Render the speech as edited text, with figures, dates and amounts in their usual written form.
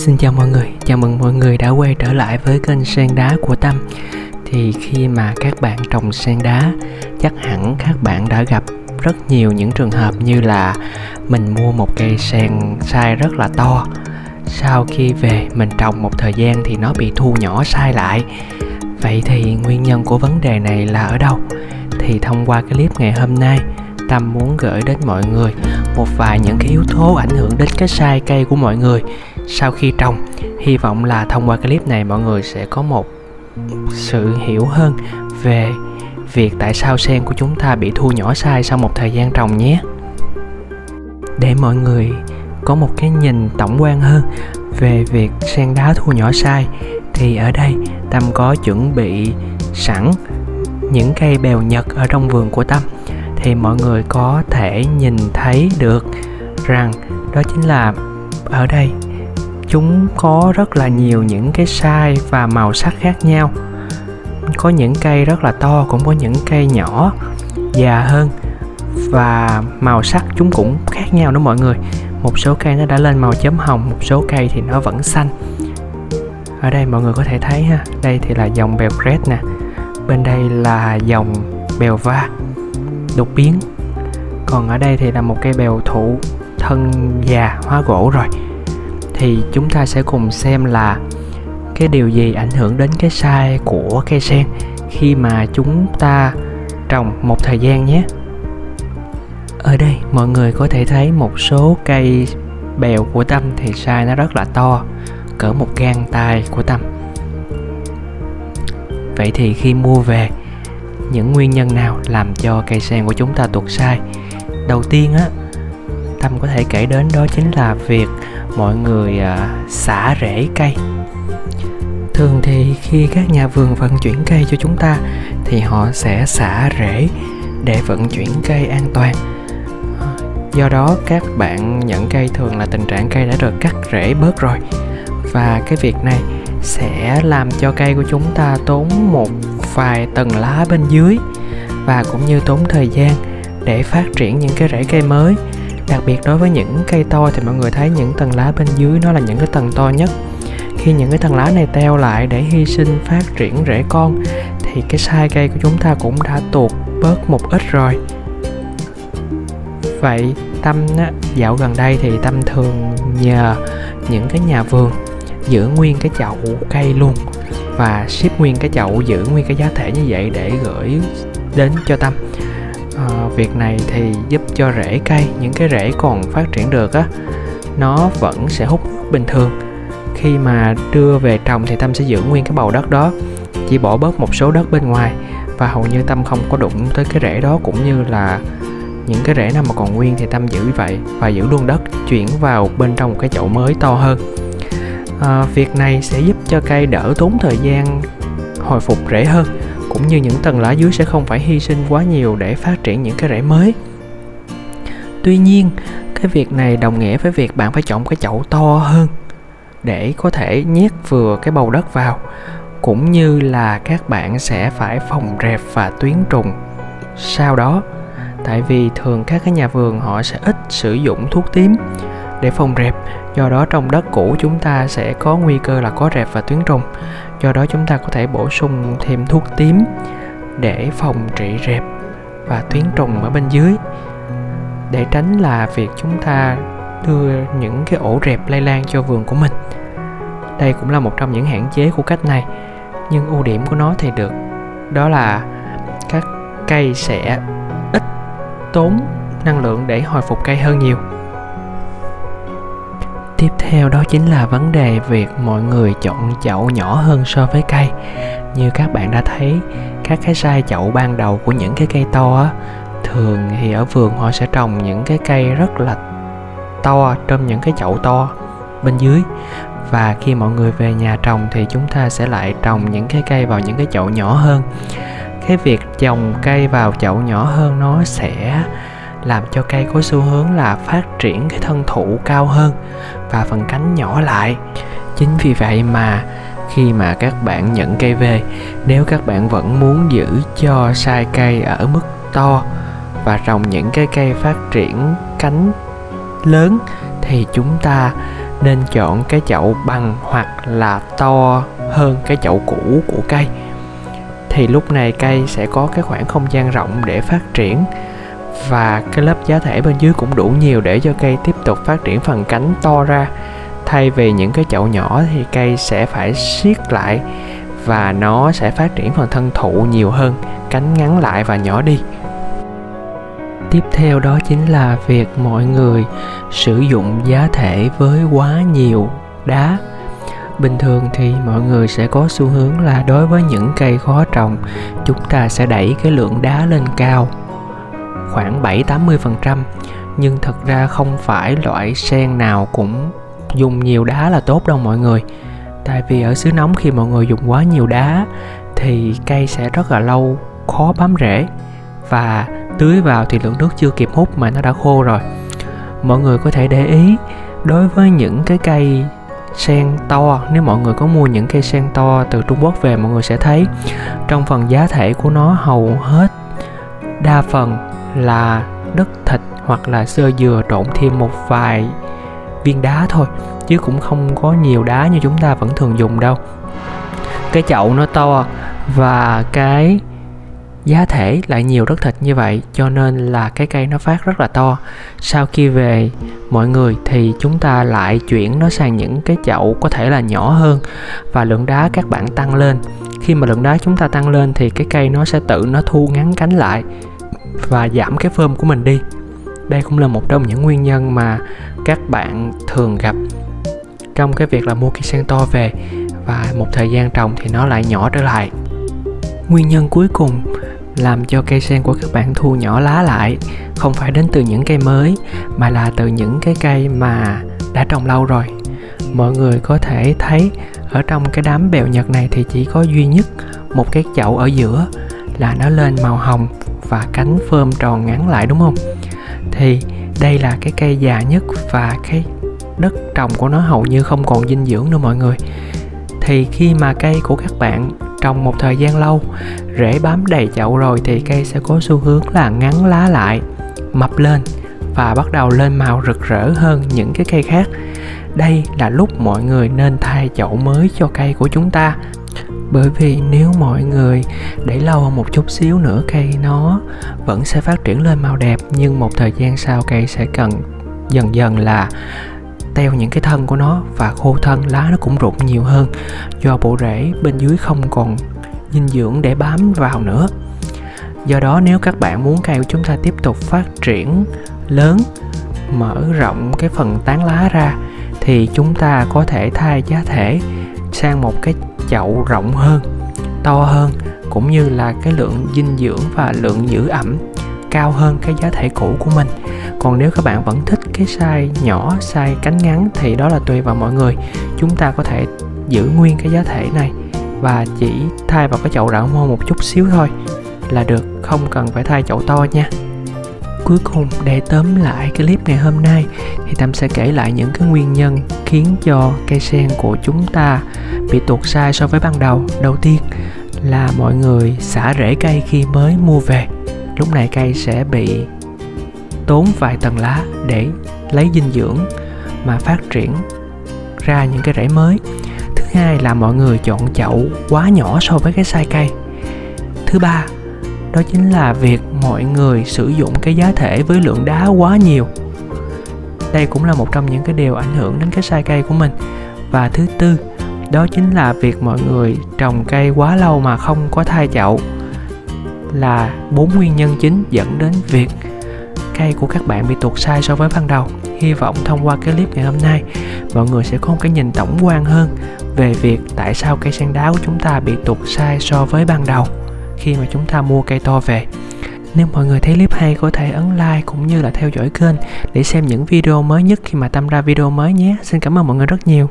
Xin chào mọi người, chào mừng mọi người đã quay trở lại với kênh Sen Đá của Tâm. Thì khi mà các bạn trồng sen đá, chắc hẳn các bạn đã gặp rất nhiều những trường hợp như là mình mua một cây sen size rất là to. Sau khi về mình trồng một thời gian thì nó bị thu nhỏ size lại. Vậy thì nguyên nhân của vấn đề này là ở đâu? Thì thông qua cái clip ngày hôm nay, Tâm muốn gửi đến mọi người một vài những cái yếu tố ảnh hưởng đến cái size cây của mọi người sau khi trồng. Hy vọng là thông qua cái clip này mọi người sẽ có một sự hiểu hơn về việc tại sao sen của chúng ta bị thu nhỏ size sau một thời gian trồng nhé. Để mọi người có một cái nhìn tổng quan hơn về việc sen đá thu nhỏ size thì ở đây Tâm có chuẩn bị sẵn những cây bèo Nhật ở trong vườn của Tâm. Thì mọi người có thể nhìn thấy được rằng đó chính là ở đây chúng có rất là nhiều những cái size và màu sắc khác nhau. Có những cây rất là to, cũng có những cây nhỏ, già hơn, và màu sắc chúng cũng khác nhau đó mọi người. Một số cây nó đã lên màu chớm hồng, một số cây thì nó vẫn xanh. Ở đây mọi người có thể thấy ha, đây thì là dòng bèo Red nè, bên đây là dòng bèo Va đột biến, còn ở đây thì là một cây bèo thụ thân già hóa gỗ rồi. Thì chúng ta sẽ cùng xem là cái điều gì ảnh hưởng đến cái size của cây sen khi mà chúng ta trồng một thời gian nhé. Ở đây mọi người có thể thấy một số cây bèo của Tâm thì size nó rất là to, cỡ một gang tay của Tâm. Vậy thì khi mua về, những nguyên nhân nào làm cho cây sen của chúng ta tuột size? Đầu tiên á, Tâm có thể kể đến đó chính là việc mọi người xả rễ cây. Thường thì khi các nhà vườn vận chuyển cây cho chúng ta thì họ sẽ xả rễ để vận chuyển cây an toàn. Do đó các bạn nhận cây thường là tình trạng cây đã được cắt rễ bớt rồi, và cái việc này sẽ làm cho cây của chúng ta tốn một vài tầng lá bên dưới, và cũng như tốn thời gian để phát triển những cái rễ cây mới. Đặc biệt đối với những cây to thì mọi người thấy những tầng lá bên dưới nó là những cái tầng to nhất. Khi những cái tầng lá này teo lại để hy sinh phát triển rễ con thì cái size cây của chúng ta cũng đã tuột bớt một ít rồi. Vậy Tâm dạo gần đây thì Tâm thường nhờ những cái nhà vườn giữ nguyên cái chậu cây luôn và ship nguyên cái chậu, giữ nguyên cái giá thể như vậy để gửi đến cho Tâm. Việc này thì giúp cho rễ cây, những cái rễ còn phát triển được á, nó vẫn sẽ hút nước bình thường. Khi mà đưa về trồng thì Tâm sẽ giữ nguyên cái bầu đất đó, chỉ bỏ bớt một số đất bên ngoài, và hầu như Tâm không có đụng tới cái rễ đó, cũng như là những cái rễ nào mà còn nguyên thì Tâm giữ vậy, và giữ luôn đất, chuyển vào bên trong một cái chậu mới to hơn. Việc này sẽ giúp cho cây đỡ tốn thời gian hồi phục rễ hơn, cũng như những tầng lá dưới sẽ không phải hy sinh quá nhiều để phát triển những cái rễ mới. Tuy nhiên, cái việc này đồng nghĩa với việc bạn phải chọn cái chậu to hơn để có thể nhét vừa cái bầu đất vào, cũng như là các bạn sẽ phải phòng rệp và tuyến trùng sau đó. Tại vì thường các cái nhà vườn họ sẽ ít sử dụng thuốc tím để phòng rệp, do đó trong đất cũ chúng ta sẽ có nguy cơ là có rệp và tuyến trùng. Do đó chúng ta có thể bổ sung thêm thuốc tím để phòng trị rệp và tuyến trùng ở bên dưới, để tránh là việc chúng ta đưa những cái ổ rệp lây lan cho vườn của mình. Đây cũng là một trong những hạn chế của cách này, nhưng ưu điểm của nó thì được đó là các cây sẽ ít tốn năng lượng để hồi phục cây hơn nhiều. Tiếp theo đó chính là vấn đề việc mọi người chọn chậu nhỏ hơn so với cây. Như các bạn đã thấy, các cái size chậu ban đầu của những cái cây to á, thường thì ở vườn họ sẽ trồng những cái cây rất là to trong những cái chậu to bên dưới, và khi mọi người về nhà trồng thì chúng ta sẽ lại trồng những cái cây vào những cái chậu nhỏ hơn. Cái việc trồng cây vào chậu nhỏ hơn nó sẽ làm cho cây có xu hướng là phát triển cái thân thụ cao hơn và phần cánh nhỏ lại. Chính vì vậy mà khi mà các bạn nhận cây về, nếu các bạn vẫn muốn giữ cho size cây ở mức to và trồng những cái cây phát triển cánh lớn thì chúng ta nên chọn cái chậu bằng hoặc là to hơn cái chậu cũ của cây. Thì lúc này cây sẽ có cái khoảng không gian rộng để phát triển, và cái lớp giá thể bên dưới cũng đủ nhiều để cho cây tiếp tục phát triển phần cánh to ra. Thay vì những cái chậu nhỏ thì cây sẽ phải siết lại và nó sẽ phát triển phần thân thụ nhiều hơn, cánh ngắn lại và nhỏ đi. Tiếp theo đó chính là việc mọi người sử dụng giá thể với quá nhiều đá. Bình thường thì mọi người sẽ có xu hướng là đối với những cây khó trồng, chúng ta sẽ đẩy cái lượng đá lên cao khoảng 7-80%. Nhưng thực ra không phải loại sen nào cũng dùng nhiều đá là tốt đâu mọi người. Tại vì ở xứ nóng khi mọi người dùng quá nhiều đá thì cây sẽ rất là lâu khó bám rễ, và tưới vào thì lượng nước chưa kịp hút mà nó đã khô rồi. Mọi người có thể để ý đối với những cái cây sen to, nếu mọi người có mua những cây sen to từ Trung Quốc về, mọi người sẽ thấy trong phần giá thể của nó hầu hết đa phần là đất thịt hoặc là xơ dừa trộn thêm một vài viên đá thôi, chứ cũng không có nhiều đá như chúng ta vẫn thường dùng đâu. Cái chậu nó to và cái giá thể lại nhiều đất thịt như vậy, cho nên là cái cây nó phát rất là to. Sau khi về mọi người thì chúng ta lại chuyển nó sang những cái chậu có thể là nhỏ hơn, và lượng đá các bạn tăng lên. Khi mà lượng đá chúng ta tăng lên thì cái cây nó sẽ tự nó thu ngắn cánh lại và giảm cái phơm của mình đi. Đây cũng là một trong những nguyên nhân mà các bạn thường gặp trong cái việc là mua cây sen to về và một thời gian trồng thì nó lại nhỏ trở lại. Nguyên nhân cuối cùng làm cho cây sen của các bạn thu nhỏ lá lại không phải đến từ những cây mới, mà là từ những cái cây mà đã trồng lâu rồi. Mọi người có thể thấy ở trong cái đám bèo nhật này thì chỉ có duy nhất một cái chậu ở giữa là nó lên màu hồng và cánh phơm tròn ngắn lại, đúng không? Thì đây là cái cây già nhất và cái đất trồng của nó hầu như không còn dinh dưỡng nữa mọi người. Thì khi mà cây của các bạn trồng một thời gian lâu, rễ bám đầy chậu rồi thì cây sẽ có xu hướng là ngắn lá lại, mập lên và bắt đầu lên màu rực rỡ hơn những cái cây khác. Đây là lúc mọi người nên thay chậu mới cho cây của chúng ta. Bởi vì nếu mọi người để lâu hơn một chút xíu nữa, cây nó vẫn sẽ phát triển lên màu đẹp, nhưng một thời gian sau cây sẽ cần dần dần là teo những cái thân của nó và khô thân, lá nó cũng rụng nhiều hơn do bộ rễ bên dưới không còn dinh dưỡng để bám vào nữa. Do đó nếu các bạn muốn cây của chúng ta tiếp tục phát triển lớn, mở rộng cái phần tán lá ra, thì chúng ta có thể thay giá thể sang một cái chậu rộng hơn, to hơn, cũng như là cái lượng dinh dưỡng và lượng giữ ẩm cao hơn cái giá thể cũ của mình. Còn nếu các bạn vẫn thích cái size nhỏ, size cánh ngắn thì đó là tùy vào mọi người. Chúng ta có thể giữ nguyên cái giá thể này và chỉ thay vào cái chậu rộng hơn một chút xíu thôi là được, không cần phải thay chậu to nha. Cuối cùng, để tóm lại cái clip ngày hôm nay thì Tâm sẽ kể lại những cái nguyên nhân khiến cho cây sen của chúng ta bị tuột size so với ban đầu. Đầu tiên là mọi người xả rễ cây khi mới mua về. Lúc này cây sẽ bị tốn vài tầng lá để lấy dinh dưỡng mà phát triển ra những cái rễ mới. Thứ hai là mọi người chọn chậu quá nhỏ so với cái size cây. Thứ ba đó chính là việc mọi người sử dụng cái giá thể với lượng đá quá nhiều. Đây cũng là một trong những cái điều ảnh hưởng đến cái size cây của mình. Và thứ tư đó chính là việc mọi người trồng cây quá lâu mà không có thay chậu, là 4 nguyên nhân chính dẫn đến việc cây của các bạn bị tuột size so với ban đầu. Hy vọng thông qua cái clip ngày hôm nay, mọi người sẽ có một cái nhìn tổng quan hơn về việc tại sao cây sen đá của chúng ta bị tuột size so với ban đầu khi mà chúng ta mua cây to về. Nếu mọi người thấy clip hay, có thể ấn like cũng như là theo dõi kênh để xem những video mới nhất khi mà Tâm ra video mới nhé. Xin cảm ơn mọi người rất nhiều.